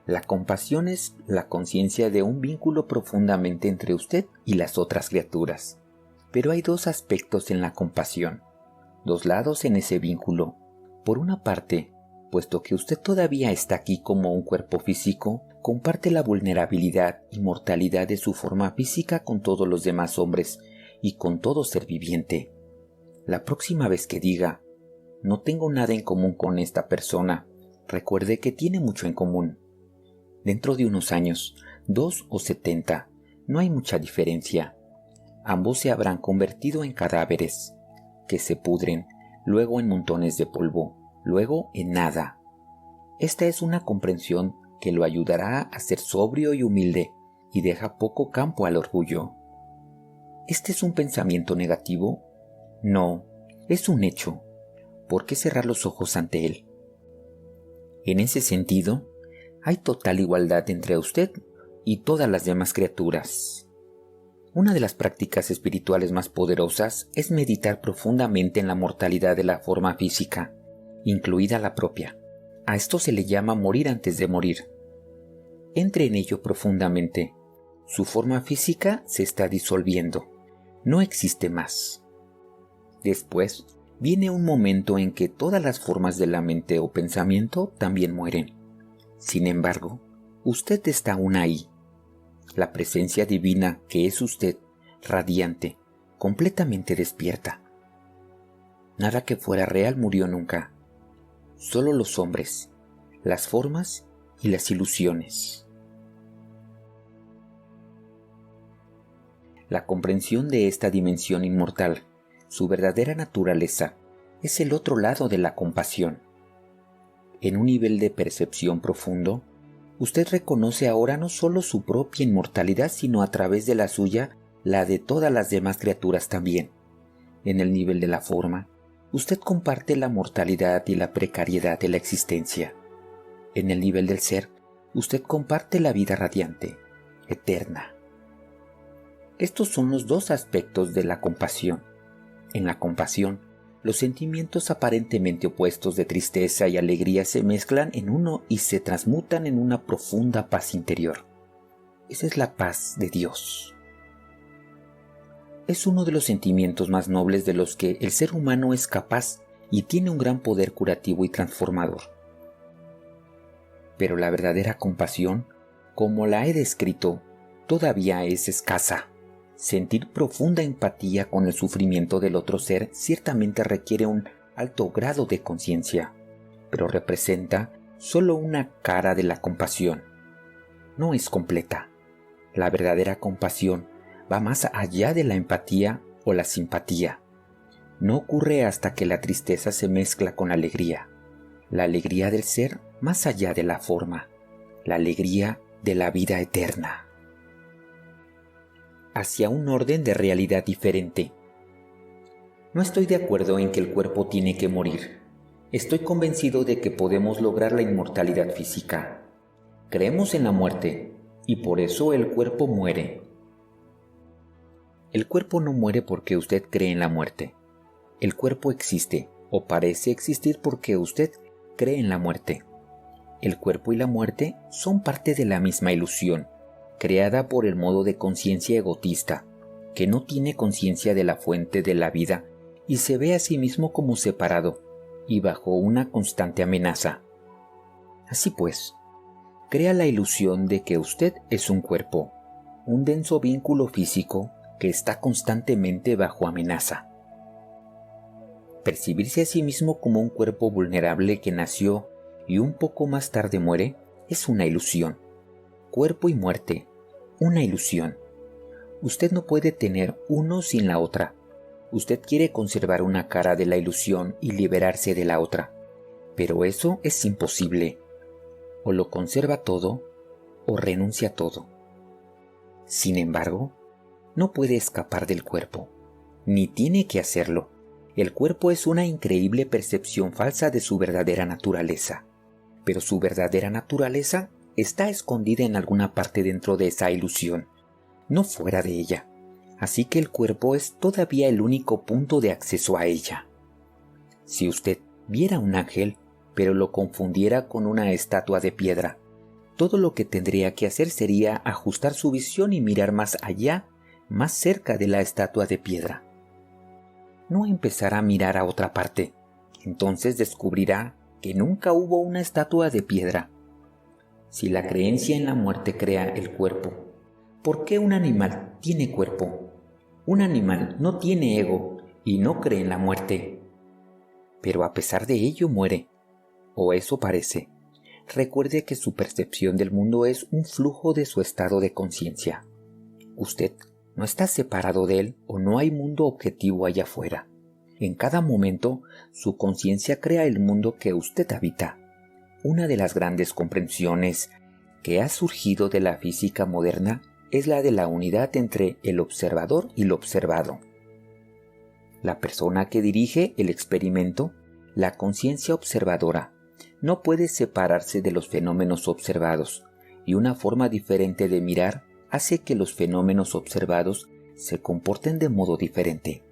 la compasión es la conciencia de un vínculo profundamente entre usted y las otras criaturas. Pero hay dos aspectos en la compasión, dos lados en ese vínculo. Por una parte, puesto que usted todavía está aquí como un cuerpo físico, comparte la vulnerabilidad y mortalidad de su forma física con todos los demás hombres y con todo ser viviente. La próxima vez que diga, no tengo nada en común con esta persona, recuerde que tiene mucho en común. Dentro de unos años, 2 o 70, no hay mucha diferencia. Ambos se habrán convertido en cadáveres, que se pudren, luego en montones de polvo, luego en nada. Esta es una comprensión que lo ayudará a ser sobrio y humilde y deja poco campo al orgullo. ¿Este es un pensamiento negativo? No, es un hecho. ¿Por qué cerrar los ojos ante él? En ese sentido, hay total igualdad entre usted y todas las demás criaturas. Una de las prácticas espirituales más poderosas es meditar profundamente en la mortalidad de la forma física, incluida la propia. A esto se le llama morir antes de morir. Entre en ello profundamente. Su forma física se está disolviendo. No existe más. Después, viene un momento en que todas las formas de la mente o pensamiento también mueren. Sin embargo, usted está aún ahí. La presencia divina que es usted, radiante, completamente despierta. Nada que fuera real murió nunca. Solo los hombres, las formas y las ilusiones. La comprensión de esta dimensión inmortal, su verdadera naturaleza, es el otro lado de la compasión. En un nivel de percepción profundo, usted reconoce ahora no solo su propia inmortalidad, sino a través de la suya, la de todas las demás criaturas también. En el nivel de la forma, usted comparte la mortalidad y la precariedad de la existencia. En el nivel del ser, usted comparte la vida radiante, eterna. Estos son los dos aspectos de la compasión. En la compasión, los sentimientos aparentemente opuestos de tristeza y alegría se mezclan en uno y se transmutan en una profunda paz interior. Esa es la paz de Dios. Es uno de los sentimientos más nobles de los que el ser humano es capaz y tiene un gran poder curativo y transformador. Pero la verdadera compasión, como la he descrito, todavía es escasa. Sentir profunda empatía con el sufrimiento del otro ser ciertamente requiere un alto grado de conciencia, pero representa solo una cara de la compasión. No es completa. La verdadera compasión va más allá de la empatía o la simpatía. No ocurre hasta que la tristeza se mezcla con la alegría del ser más allá de la forma, la alegría de la vida eterna. Hacia un orden de realidad diferente. No estoy de acuerdo en que el cuerpo tiene que morir. Estoy convencido de que podemos lograr la inmortalidad física. Creemos en la muerte, y por eso el cuerpo muere. El cuerpo no muere porque usted cree en la muerte. El cuerpo existe, o parece existir porque usted cree en la muerte. El cuerpo y la muerte son parte de la misma ilusión, creada por el modo de conciencia egotista, que no tiene conciencia de la fuente de la vida y se ve a sí mismo como separado y bajo una constante amenaza. Así pues, crea la ilusión de que usted es un cuerpo, un denso vínculo físico que está constantemente bajo amenaza. Percibirse a sí mismo como un cuerpo vulnerable que nació y un poco más tarde muere es una ilusión. Cuerpo y muerte, una ilusión. Usted no puede tener uno sin la otra. Usted quiere conservar una cara de la ilusión y liberarse de la otra, pero eso es imposible. O lo conserva todo, o renuncia a todo. Sin embargo, no puede escapar del cuerpo, ni tiene que hacerlo. El cuerpo es una increíble percepción falsa de su verdadera naturaleza, pero su verdadera naturaleza está escondida en alguna parte dentro de esa ilusión, no fuera de ella. Así que el cuerpo es todavía el único punto de acceso a ella. Si usted viera un ángel, pero lo confundiera con una estatua de piedra, todo lo que tendría que hacer sería ajustar su visión y mirar más allá, más cerca de la estatua de piedra. No empezará a mirar a otra parte. Entonces descubrirá que nunca hubo una estatua de piedra. Si la creencia en la muerte crea el cuerpo, ¿por qué un animal tiene cuerpo? Un animal no tiene ego y no cree en la muerte. Pero a pesar de ello muere, o eso parece. Recuerde que su percepción del mundo es un flujo de su estado de conciencia. Usted no está separado de él o no hay mundo objetivo allá afuera. En cada momento, su conciencia crea el mundo que usted habita. Una de las grandes comprensiones que ha surgido de la física moderna es la de la unidad entre el observador y lo observado. La persona que dirige el experimento, la conciencia observadora, no puede separarse de los fenómenos observados, y una forma diferente de mirar hace que los fenómenos observados se comporten de modo diferente.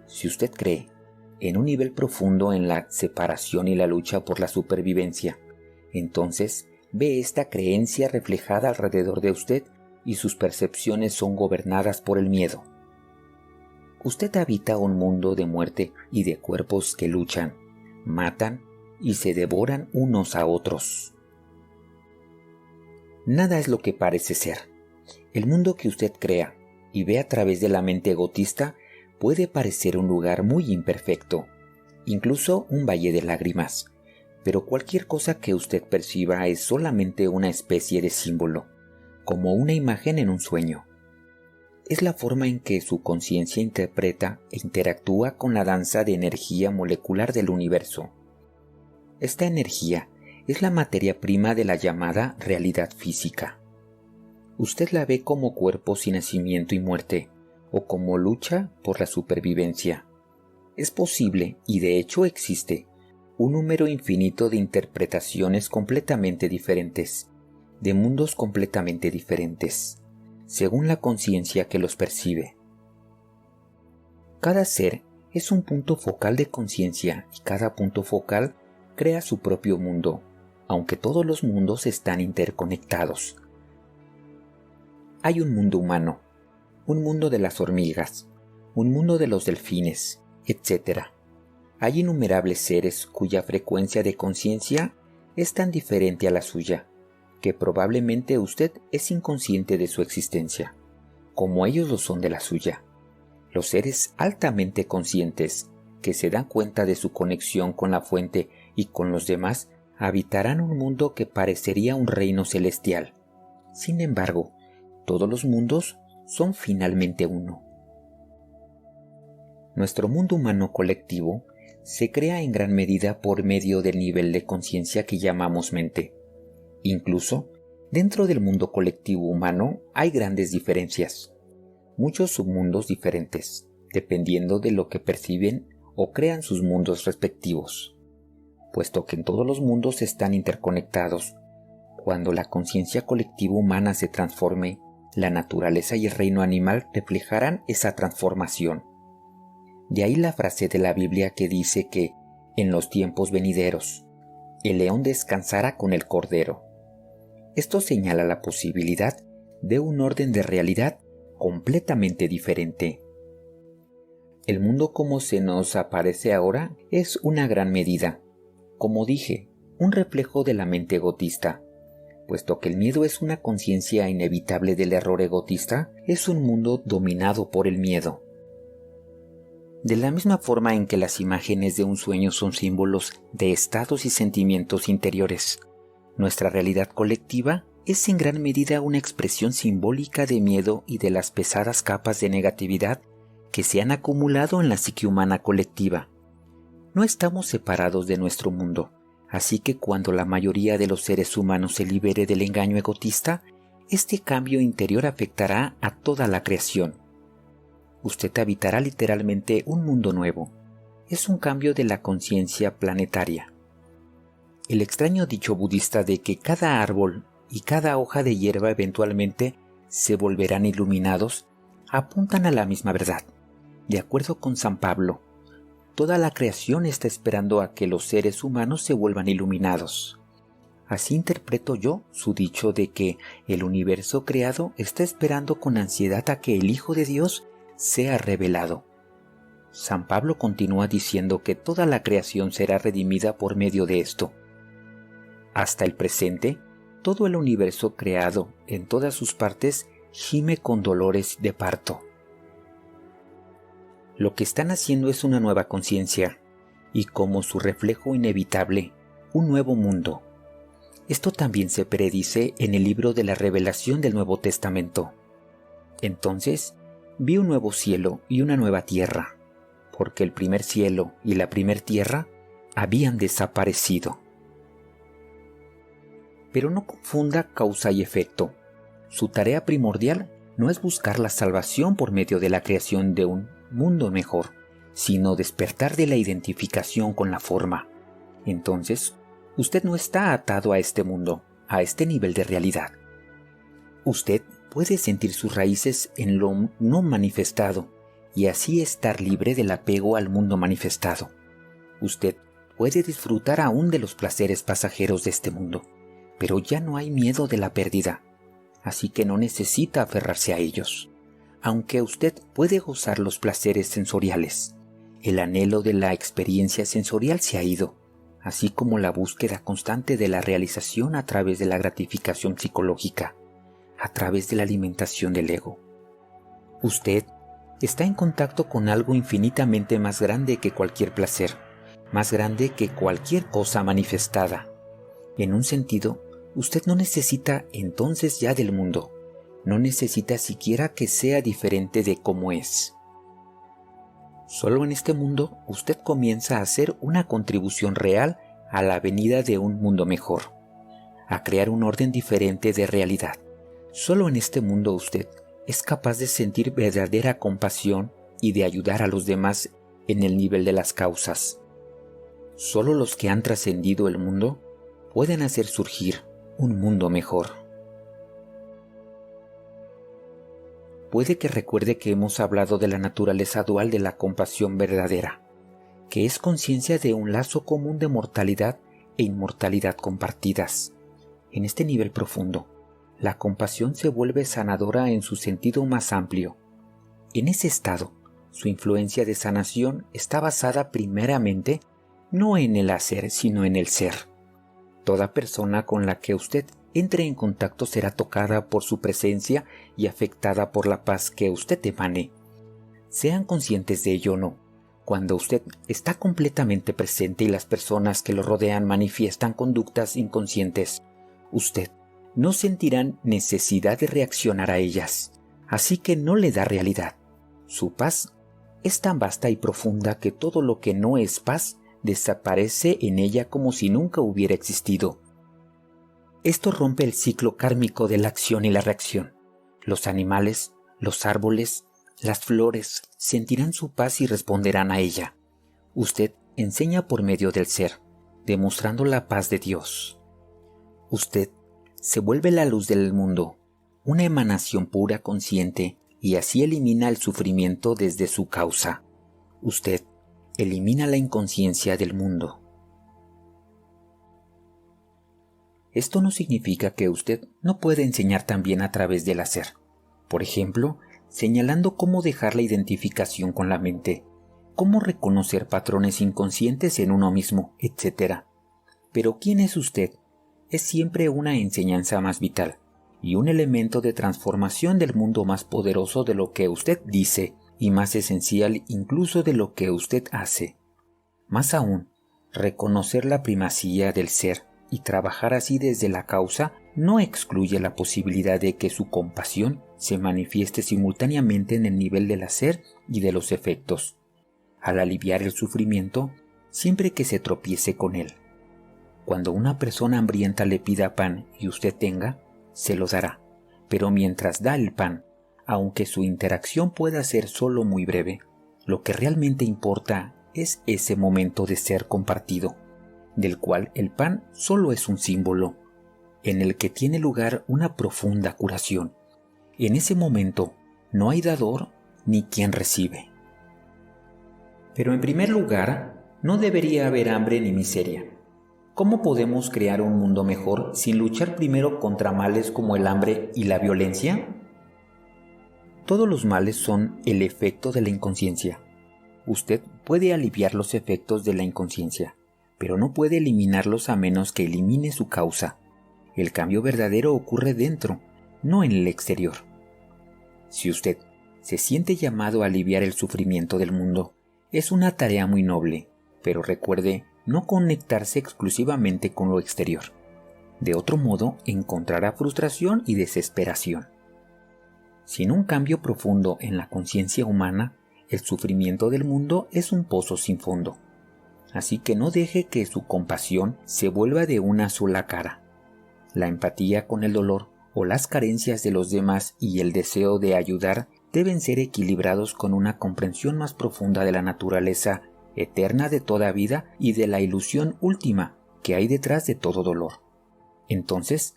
Si usted cree en un nivel profundo en la separación y la lucha por la supervivencia, entonces ve esta creencia reflejada alrededor de usted y sus percepciones son gobernadas por el miedo. Usted habita un mundo de muerte y de cuerpos que luchan, matan y se devoran unos a otros. Nada es lo que parece ser. El mundo que usted crea y ve a través de la mente egotista puede parecer un lugar muy imperfecto, incluso un valle de lágrimas, pero cualquier cosa que usted perciba es solamente una especie de símbolo, como una imagen en un sueño. Es la forma en que su conciencia interpreta e interactúa con la danza de energía molecular del universo. Esta energía es la materia prima de la llamada realidad física. Usted la ve como cuerpo sin nacimiento y muerte, o como lucha por la supervivencia. Es posible, y de hecho existe, un número infinito de interpretaciones completamente diferentes, de mundos completamente diferentes, según la conciencia que los percibe. Cada ser es un punto focal de conciencia y cada punto focal crea su propio mundo, aunque todos los mundos están interconectados. Hay un mundo humano, un mundo de las hormigas, un mundo de los delfines, etc. Hay innumerables seres cuya frecuencia de conciencia es tan diferente a la suya, que probablemente usted es inconsciente de su existencia, como ellos lo son de la suya. Los seres altamente conscientes, que se dan cuenta de su conexión con la fuente y con los demás, habitarán un mundo que parecería un reino celestial. Sin embargo, todos los mundos son finalmente uno. Nuestro mundo humano colectivo se crea en gran medida por medio del nivel de conciencia que llamamos mente. Incluso, dentro del mundo colectivo humano hay grandes diferencias, muchos submundos diferentes, dependiendo de lo que perciben o crean sus mundos respectivos. Puesto que en todos los mundos están interconectados, cuando la conciencia colectiva humana se transforme, la naturaleza y el reino animal reflejarán esa transformación. De ahí la frase de la Biblia que dice que, en los tiempos venideros, el león descansará con el cordero. Esto señala la posibilidad de un orden de realidad completamente diferente. El mundo como se nos aparece ahora es una gran medida, como dije, un reflejo de la mente egotista. Puesto que el miedo es una conciencia inevitable del error egotista, es un mundo dominado por el miedo. De la misma forma en que las imágenes de un sueño son símbolos de estados y sentimientos interiores, nuestra realidad colectiva es en gran medida una expresión simbólica de miedo y de las pesadas capas de negatividad que se han acumulado en la psique humana colectiva. No estamos separados de nuestro mundo, así que cuando la mayoría de los seres humanos se libere del engaño egotista, este cambio interior afectará a toda la creación. Usted habitará literalmente un mundo nuevo. Es un cambio de la conciencia planetaria. El extraño dicho budista de que cada árbol y cada hoja de hierba eventualmente se volverán iluminados apuntan a la misma verdad. De acuerdo con San Pablo, toda la creación está esperando a que los seres humanos se vuelvan iluminados. Así interpreto yo su dicho de que el universo creado está esperando con ansiedad a que el Hijo de Dios sea revelado. San Pablo continúa diciendo que toda la creación será redimida por medio de esto. Hasta el presente, todo el universo creado en todas sus partes gime con dolores de parto. Lo que están haciendo es una nueva conciencia y, como su reflejo inevitable, un nuevo mundo. Esto también se predice en el libro de la Revelación del Nuevo Testamento. Entonces, vi un nuevo cielo y una nueva tierra, porque el primer cielo y la primer tierra habían desaparecido. Pero no confunda causa y efecto. Su tarea primordial no es buscar la salvación por medio de la creación de un mundo mejor, sino despertar de la identificación con la forma. Entonces, usted no está atado a este mundo, a este nivel de realidad. Usted puede sentir sus raíces en lo no manifestado y así estar libre del apego al mundo manifestado. Usted puede disfrutar aún de los placeres pasajeros de este mundo, pero ya no hay miedo de la pérdida, así que no necesita aferrarse a ellos. Aunque usted puede gozar los placeres sensoriales, el anhelo de la experiencia sensorial se ha ido, así como la búsqueda constante de la realización a través de la gratificación psicológica, a través de la alimentación del ego. Usted está en contacto con algo infinitamente más grande que cualquier placer, más grande que cualquier cosa manifestada. En un sentido, usted no necesita entonces ya del mundo, no necesita siquiera que sea diferente de cómo es. Solo en este mundo usted comienza a hacer una contribución real a la venida de un mundo mejor, a crear un orden diferente de realidad. Solo en este mundo usted es capaz de sentir verdadera compasión y de ayudar a los demás en el nivel de las causas. Solo los que han trascendido el mundo pueden hacer surgir un mundo mejor. Puede que recuerde que hemos hablado de la naturaleza dual de la compasión verdadera, que es conciencia de un lazo común de mortalidad e inmortalidad compartidas. En este nivel profundo, la compasión se vuelve sanadora en su sentido más amplio. En ese estado, su influencia de sanación está basada primeramente no en el hacer, sino en el ser. Toda persona con la que usted entre en contacto será tocada por su presencia y afectada por la paz que usted emane. Sean conscientes de ello o no. Cuando usted está completamente presente y las personas que lo rodean manifiestan conductas inconscientes, usted no sentirá necesidad de reaccionar a ellas, así que no le da realidad. Su paz es tan vasta y profunda que todo lo que no es paz desaparece en ella como si nunca hubiera existido. Esto rompe el ciclo kármico de la acción y la reacción. Los animales, los árboles, las flores sentirán su paz y responderán a ella. Usted enseña por medio del ser, demostrando la paz de Dios. Usted se vuelve la luz del mundo, una emanación pura consciente, y así elimina el sufrimiento desde su causa. Usted elimina la inconsciencia del mundo. Esto no significa que usted no puede enseñar también a través del hacer. Por ejemplo, señalando cómo dejar la identificación con la mente, cómo reconocer patrones inconscientes en uno mismo, etc. Pero ¿quién es usted? Es siempre una enseñanza más vital y un elemento de transformación del mundo más poderoso de lo que usted dice y más esencial incluso de lo que usted hace. Más aún, reconocer la primacía del ser y trabajar así desde la causa no excluye la posibilidad de que su compasión se manifieste simultáneamente en el nivel del hacer y de los efectos, al aliviar el sufrimiento siempre que se tropiece con él. Cuando una persona hambrienta le pida pan y usted tenga, se lo dará, pero mientras da el pan, aunque su interacción pueda ser solo muy breve, lo que realmente importa es ese momento de ser compartido, del cual el pan solo es un símbolo, en el que tiene lugar una profunda curación. En ese momento no hay dador ni quien recibe. Pero en primer lugar, no debería haber hambre ni miseria. ¿Cómo podemos crear un mundo mejor sin luchar primero contra males como el hambre y la violencia? Todos los males son el efecto de la inconsciencia. Usted puede aliviar los efectos de la inconsciencia, pero no puede eliminarlos a menos que elimine su causa. El cambio verdadero ocurre dentro, no en el exterior. Si usted se siente llamado a aliviar el sufrimiento del mundo, es una tarea muy noble, pero recuerde no conectarse exclusivamente con lo exterior. De otro modo, encontrará frustración y desesperación. Sin un cambio profundo en la conciencia humana, el sufrimiento del mundo es un pozo sin fondo. Así que no deje que su compasión se vuelva de una sola cara. La empatía con el dolor o las carencias de los demás y el deseo de ayudar deben ser equilibrados con una comprensión más profunda de la naturaleza eterna de toda vida y de la ilusión última que hay detrás de todo dolor. Entonces,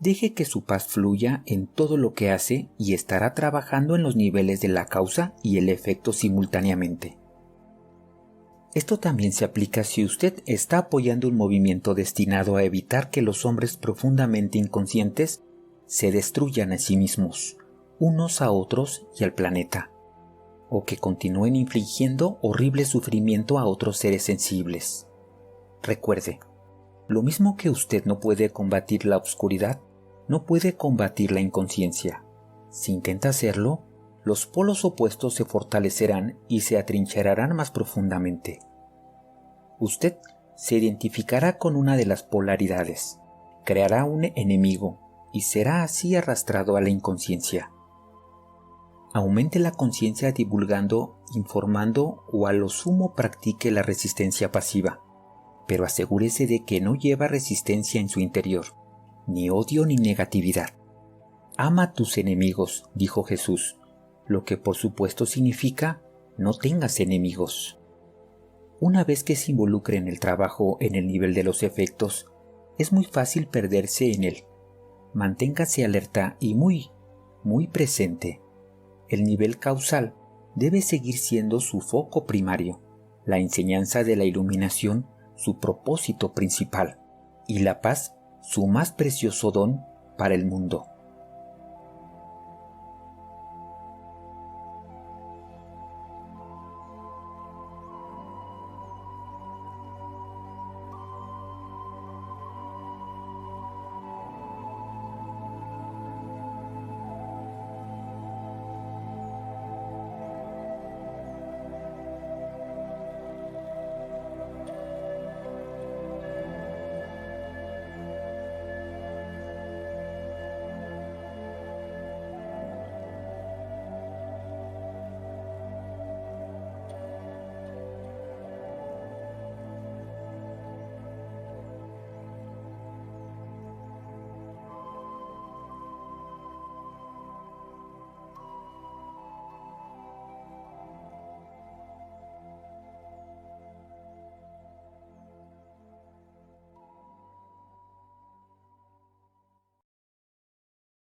deje que su paz fluya en todo lo que hace y estará trabajando en los niveles de la causa y el efecto simultáneamente. Esto también se aplica si usted está apoyando un movimiento destinado a evitar que los hombres profundamente inconscientes se destruyan a sí mismos, unos a otros y al planeta, o que continúen infligiendo horrible sufrimiento a otros seres sensibles. Recuerde, lo mismo que usted no puede combatir la oscuridad, no puede combatir la inconsciencia. Si intenta hacerlo, los polos opuestos se fortalecerán y se atrincherarán más profundamente. Usted se identificará con una de las polaridades, creará un enemigo y será así arrastrado a la inconsciencia. Aumente la conciencia divulgando, informando o a lo sumo practique la resistencia pasiva, pero asegúrese de que no lleva resistencia en su interior, ni odio ni negatividad. Ama a tus enemigos, dijo Jesús, lo que por supuesto significa no tengas enemigos. Una vez que se involucre en el trabajo en el nivel de los efectos, es muy fácil perderse en él. Manténgase alerta y muy presente. El nivel causal debe seguir siendo su foco primario, la enseñanza de la iluminación su propósito principal y la paz su más precioso don para el mundo.